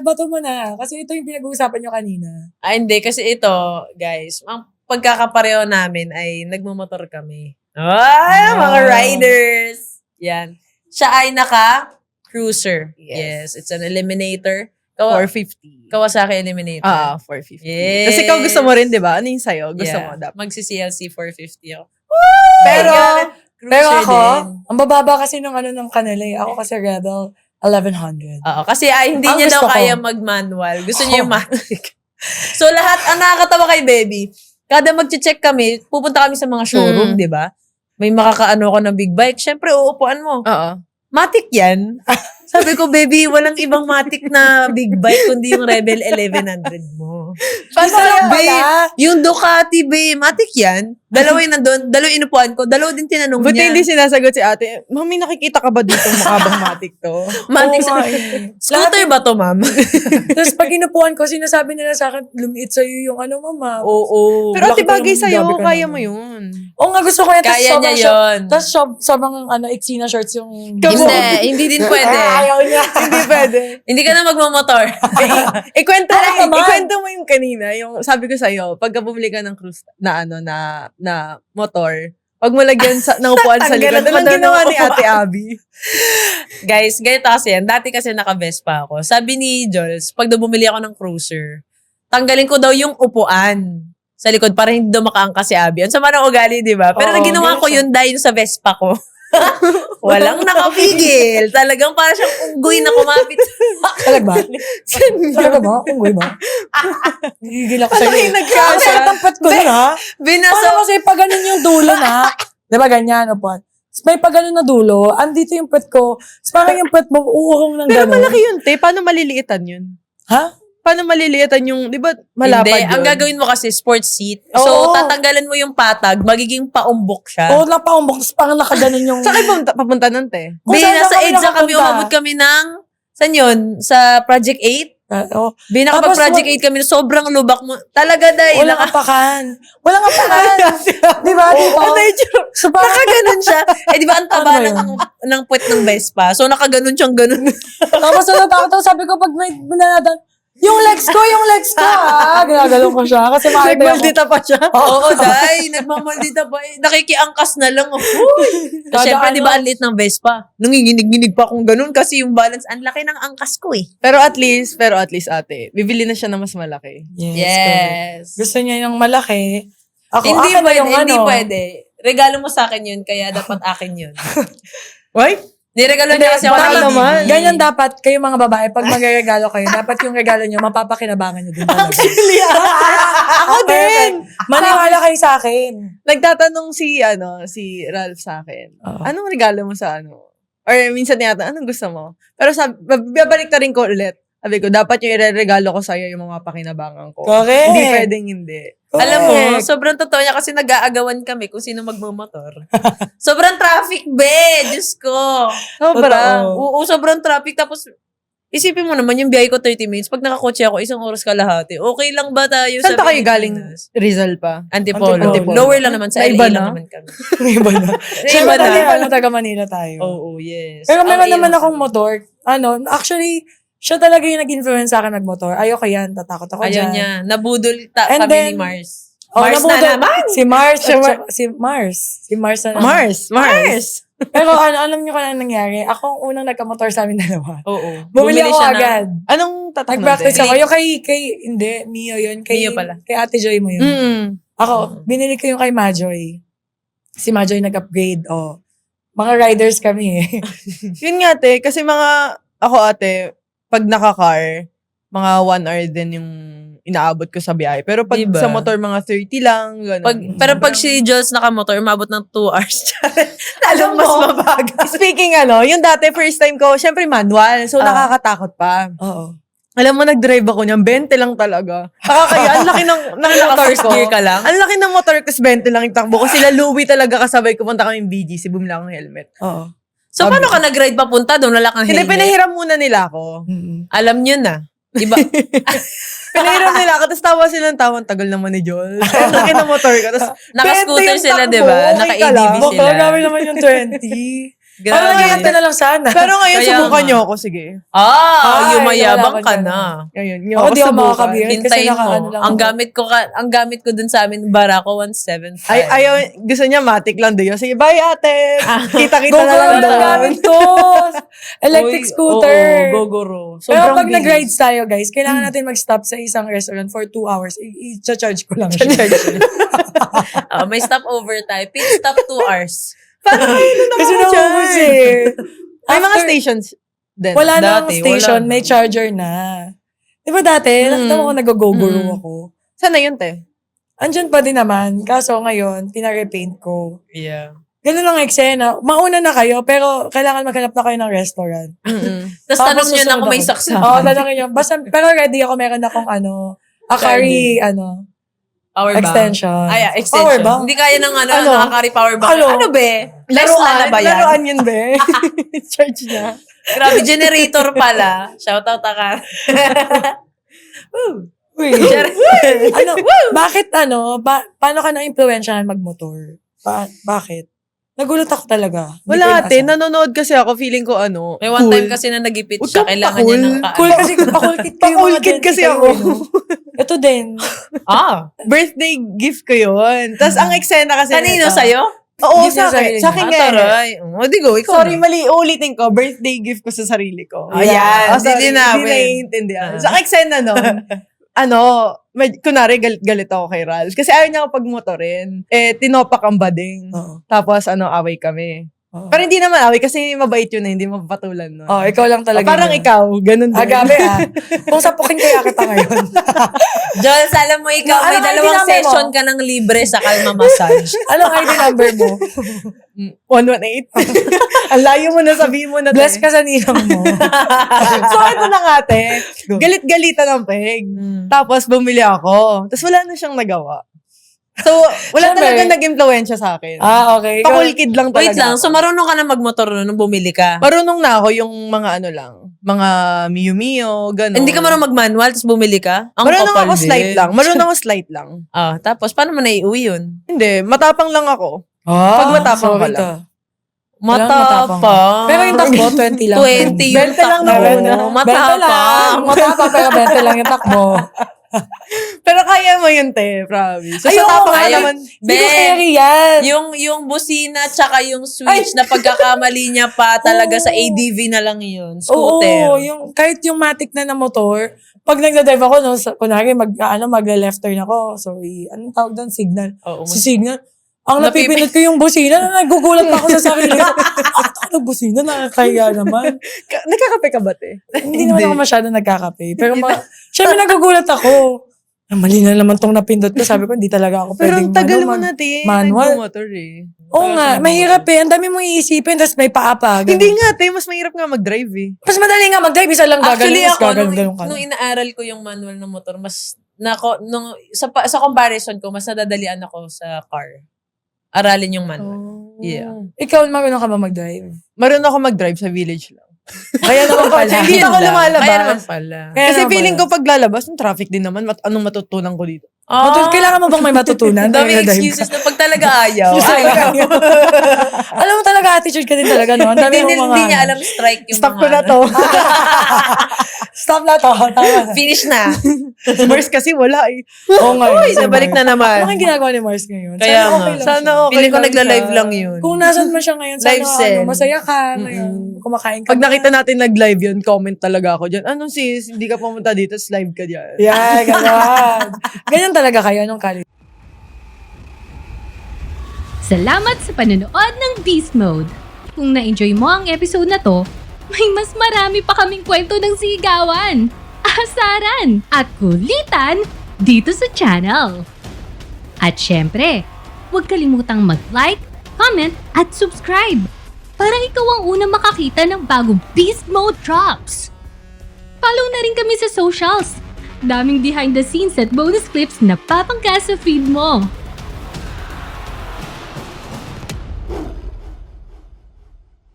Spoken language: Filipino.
bato mo na. Kasi ito yung pinag-uusapan nyo kanina. Hindi. Kasi ito, guys, ang pagkakapareho namin ay nagmumotor kami. Mga riders! Yan. Siya ay naka-cruiser. Yes. It's an Eliminator. 450. Kawasaki Eliminator. 450. Yes. Kasi ikaw gusto mo rin, di ba? Ano yung sa'yo? Gusto mo dapat. Magsi-CLC 450 ako. Pero ako, ang bababa kasi ng kanila eh. Ako kasi Rebel 1100. Oo, kasi hindi Ang niya daw gusto ko. kaya mag-manual. Gusto niya yung manual. So lahat, ang nakakatawa kay Baby, kada mag-check kami, pupunta kami sa mga showroom, di ba? May makakaano ko ng big bike. Syempre, uupuan mo. Oo. Matic yan. Sabi ko, Baby, walang ibang matic na big bike kundi yung Rebel 1100 mo. Paano lang Babe, yung Ducati, babe, matic yan. Dalawa yung nandun, dalawa yung inupuan ko, dalawa din tinanong Buti niya. hindi sinasagot si ate, Mami, nakikita ka ba dito makabang matic to? Matic Oo sa... nga eh. Scooter ba to, ma'am? Tapos pag inupuan ko, sinasabi nila sa akin, lumiit sa'yo yung mama. Oo. Pero ate, Laki pa bagay naman, sa'yo, grabe ka kaya naman. mo yun. Oo nga, gusto ko yan. Kaya niya yun. Tapos sobrang iksi na shorts yung... Hindi din pwede. Ayaw niya. Hindi pwede. Hindi ka na magmamotor. Ikwento mo yung kanina, yung sabi ko sa'yo, pagka bumili ka ng cruise na motor, pag mo lagyan ng upuan sa likod, anong ginawa ni Ate Abby? Guys, ganito kasi yan. Dati kasi naka-Vespa ako. Sabi ni Jules, pag bumili ako ng cruiser, tanggalin ko daw yung upuan sa likod para hindi daw makaangkas si Abby. Ang sama ng ugali, di ba? Pero Oo, ginawa ko yun dahil sa Vespa ko. Walang nakapigil. Talagang para siyang unggoy na kumapit. Talag ba? Talaga ba? Unggoy ba? Gigil ako sa'yo. yung nagkasya? Ang sakit ang pet ko nun, ha? Binasa. Paano kasi pag ganun yung dulo na, di ba ganyan, upuan? May pag ganun na dulo, andito yung pet ko. Parang yung pet mo, uuhong ng Pero ganun. malaki yun, te. Paano maliliitan yun? Ha? Paano maliliitan yung, di ba, malapad Hindi, yun? ang gagawin mo kasi sports seat. Oo. So, tatanggalan mo yung patag, magiging paumbok siya. Oo, napaumbok. Tapos parang nakaganon yung... Saan kayo papunta nun, te? Kung saan Nasa kami EDSA kami, nakapunta. umabot kami ng, saan yun? Sa Project 8? Oo. Binakapag-Project 8 kami, sobrang lubak mo. Talaga dahil, Walang apakan. Walang apakan. Di ba? Dito. So, parang... nakaganon siya. Di ba, ang taba Ano ba ng puwet ng Vespa. So, nakaganon siyang ganon. Tapos natakot sabi ko, pag may nanadaan, yung legs ko, Ginagalong ko siya. Kasi makita ako. Nagmaldita pa siya. Oo, dahil. Nagmamaldita pa eh. Nakikiangkas na lang. So, syempre, di ba, ang liit ng Vespa? Nanginginig-ginig pa akong ganun kasi yung balance, ang laki ng angkas ko eh. Pero at least, ate, bibili na siya na mas malaki. Yes. Gusto niya yung malaki. Ako, Hindi akin na pwede, yung hindi ano. pwede. Regalo mo sa akin yun, kaya dapat akin yun. Why? Niregalo niya kasi ako baka ng naman. ADB. Ganyan dapat, kayo mga babae, pag magregalo kayo, dapat yung regalo nyo, mapapakinabangan nyo din talaga. Ako din! Maniwala kayo sa akin. Nagtatanong si Ralph sa akin. Oo. Anong regalo mo sa Or minsan niyata, anong gusto mo? Pero babalik na rin ko ulit. Sabi ko, dapat yung ireregalo ko sa'yo yung mga pakinabangan ko. Correct. Hindi pwedeng hindi. Alam mo, sobrang totoo niya kasi nag-aagawan kami kung sino magmamotor. Sobrang traffic, be! Diyos ko. Sobra. Totoo. Oo, sobrang traffic. Tapos, isipin mo naman, yung biyahe ko 30 minutes. Pag nakakotse ako, 1 oras kalahati. Okay lang ba tayo Saan sa kayo galing? Pilipinas? Rizal pa? Antipolo. Antipolo. Lower lang naman. Sa Naiba LA na? lang naman kami. Iba na. Iba na. Taga Manila tayo. Oo, yes. Pero meron Ang naman iyon. akong motor. Actually, siya talaga yung nag-influence sa akin magmotor. Ayoko yan, tatakot ako Ayaw dyan. niya. Nabudol And kami then, ni Mars. Oh, Mars nabudol- na naman. Si Mars. Si Mar- Si Mars na naman. Mars! Pero alam niyo kung ano nangyari? Ako ang unang nagka-motor sa amin dalawa. Oo. Bumili ako siya ng- agad. Anong tatanong? Nag-practice te? ako. Yung hindi, Mio yun. Mio pala. Kay Ate Joy mo yun. Ako, binili ko yung kay Majoy. Si Majoy nag-upgrade. Oh. Mga riders kami eh. Yun nga, te. Kasi ako ate, pag naka-car, mga 1 hour din yung inaabot ko sa biyahe. Pero pag Diba? sa motor, mga 30 lang. Ganun. Pero pag si Jules nakamotor, umabot ng 2 hours. Talong mas mabagal. Speaking yung dati, first time ko, syempre manual. So, nakakatakot pa. Oo. Alam mo, nag-drive ako niyan, 20 lang talaga. Nakakaya, ang laki ng motor First ko. gear ka lang? Ang laki ng motor ko, 20 lang yung takbo ko. Sila Louie talaga kasabay, pumunta kami yung BGC, bumili ako ng helmet. Oo. So, paano ka nag-ride papunta? Doon wala kang Hindi, helmet. pinahiram muna nila ako. Alam nyo na. Iba. Pinahiram nila ako, tapos tawa silang tawang tagal naman ni Joel. Ang laki ng motor ko. Tapos, Naka-scooter 20 yung sila, takbo, diba? okay ka Naka-ADV lang. sila. Baka gawin naman yung 20. Parang nagkakanta na lang sana. Pero ngayon, Kaya subukan nga. niyo ako, sige. Ay, yumayabang wala ka ka na. Ngayon, niyo Ako ako di ako subukan. makakabihira. Kasi Hintayin nakaano mo. lang Ang ako. gamit ko dun sa amin, Barako 175. Ayaw, gusto niya matic lang doon. Sige, bye ate. Kita-kita Go na lang girl, ang doon. gamit ko! Electric scooter. Oo, Gogoro. Pero Sobrang pag bilis. nag-rides tayo, guys, kailangan natin mag-stop sa isang restaurant for 2 hours. I-charge ko lang siya. May stopover tayo. Pit stop 2 hours. Paano kayo doon Kasi nakaka-charge? naubos eh. May mga After- stations din. Wala nang Dati, station, wala may na. charger na. Di ba dati, nakita mo ko nag-go-guru ako. Sana yun, te? Andyan pa din naman. Kaso ngayon, pinarepaint ko. Yeah. Ganun ang eksena. Mauna na kayo, pero kailangan maghanap na kayo ng restaurant. Tapos tanong nyo na kung may susunod saksakan. ako. Oo, tanongin nyo. Basta, pero ready ako, meron akong Akari, Power bank. extension. Ay, extension. Power bank? Hindi kaya ng Ano? nakakari power bank. Ano? Ano be? Tesla na ba yan? Laruan yun, be. Charge niya. Grabe, generator pala. Shoutout Akari. Uy. Bakit paano ka na-impluensyahan magmotor? Bakit? Nagulat ako talaga. Hindi ko Wala, ate. inaasahan. Nanonood kasi ako. Feeling ko, May one time kasi na nagipit Huwag siya. kang Kailangan niya ng Cool kasi pakulkit kayo. Paul mga kid Gen Z kasi kayo, ako. no? Ito din. Birthday gift ko yun. Tapos ang eksena kasi Kanino nito- sa'yo? Oo, Gift niya sa akin. sarili Sa akin nga. Taray. O, di go. Ikaw Sorry, na. mali. Ulitin ko. Birthday gift ko sa sarili ko. Ayan, sorry, hindi namin. naiintindihan. Sa eksena nun, kunwari galit ako kay Ralph. Kasi ayaw niya ako pagmotorin. Tinopak ang bading. Oo. Tapos, away kami. Oo. Pero hindi naman away kasi mabait yun hindi mapapatulan nun. Oh, ikaw lang talaga. Parang yun. ikaw, ganun din. Gabi Kung sapukin kaya kita ngayon. Jules, alam mo ikaw, Ano may ang ID dalawang number mo? session ka ng libre sa Kalma Massage. Anong ID number mo? 118. Ang layo mo na, sabihin mo na. Bless te. ka sa ninang mo. So, ito na nga, te. Galit-galitan ang peg. Tapos, bumili ako. Tapos, wala na siyang nagawa. So, wala Siyempre. talaga nag-influensya sa akin. Okay. Pakulkid lang talaga. Wait lang, so ako. marunong ka na magmotor nung bumili ka? Marunong na ako yung mga mga Mio Mio, gano'n. Hindi ka marunong mag-manual, tapos bumili ka? Ang Marunong kapal ako din. slight lang. Marunong ako slight lang. Tapos paano mo naiuwi yun? Hindi, matapang lang ako. Pag matapang ka lang. Matapang. Pero yung takbo, 20 lang. 20 yung 20 lang takbo. na una. Matapang. Matapang, pero 20 lang yung takbo. Pero kaya mo yun, te. Promise. So, Ayoko, sa tapang ka ayun. naman. Hindi ko Ben, carry yan. Yung busina tsaka yung switch na pagkakamali niya pa talaga sa Oo. ADV na lang yun. Scooter. Oo, kahit yung matic na motor, pag nagda-drive ako, no, kunwari, magle-left turn ako. Sorry, anong tawag doon? Signal. Oo. Si signal. Ang napipinot ko yung busina, na nagugulat pa ako sa sarili. Bakit ako nagbusina? Nakakaya naman. Nagkakape ka ba, te? Hindi naman ako masyado nagkakape. Pero syempre nagugulat ako. Mali na naman tong napindot ko. Sabi ko, hindi talaga ako Pero pwedeng ang tagal mo na, te. manual. Nag-motor eh. Oo nga, mahirap eh. Ang dami mong iisipin, tapos may paa pa. ganun. Hindi nga, te. Mas mahirap nga mag-drive eh. Mas madali nga mag-drive, isa lang Actually gagaling, ako, gagaling ka. nung inaaral ko yung manual ng motor, sa comparison ko, mas nadadalian ako sa car. Aralin yung manual. Yeah. Ikaw, marunong ka ba mag-drive? Marunong ako mag-drive sa village lang. Kaya naman pala. Hindi ako lumalabas. Kaya naman pala. Kaya Kasi naman feeling pala. ko pag lalabas, yung traffic din naman. Anong matutunan ko dito? Kailangan mo bang may matutunan? Ang dami Kaya na-drive excuses ka? na pag talaga ayaw. Ayaw. Alam mo talaga, attitude ka din talaga, no? Ang dami Hindi, mong mga... hindi niya alam strike yung Stop mga ko na to. Stop na to. Tama na. Finish na. Si Mars kasi wala eh. Oo nga. Uy, nabalik na naman. Ano ang ginagawa ni Mars ngayon? Kaya Sana nga. okay lang Sana siya. okay Feeling ko lang nagla-live siya. lang yun. Kung nasan man siya ngayon, sana Live send. masaya ka. Ngayon, kumakain ka. Pag nakita natin nag-live yun, comment talaga ako dyan. Anong sis, hindi ka pumunta dito, live ka dyan. Yeah, ganyan. Ganyan talaga kayo nung college. Salamat sa panonood ng Beast Mode. Kung na-enjoy mo ang episode na to, may mas marami pa kaming kwento ng sigawan, asaran, at kulitan dito sa channel. At syempre, huwag kalimutang mag-like, comment, at subscribe para ikaw ang unang makakita ng bagong Beast Mode drops. Follow na rin kami sa socials. Daming behind the scenes at bonus clips na papangka sa feed mo.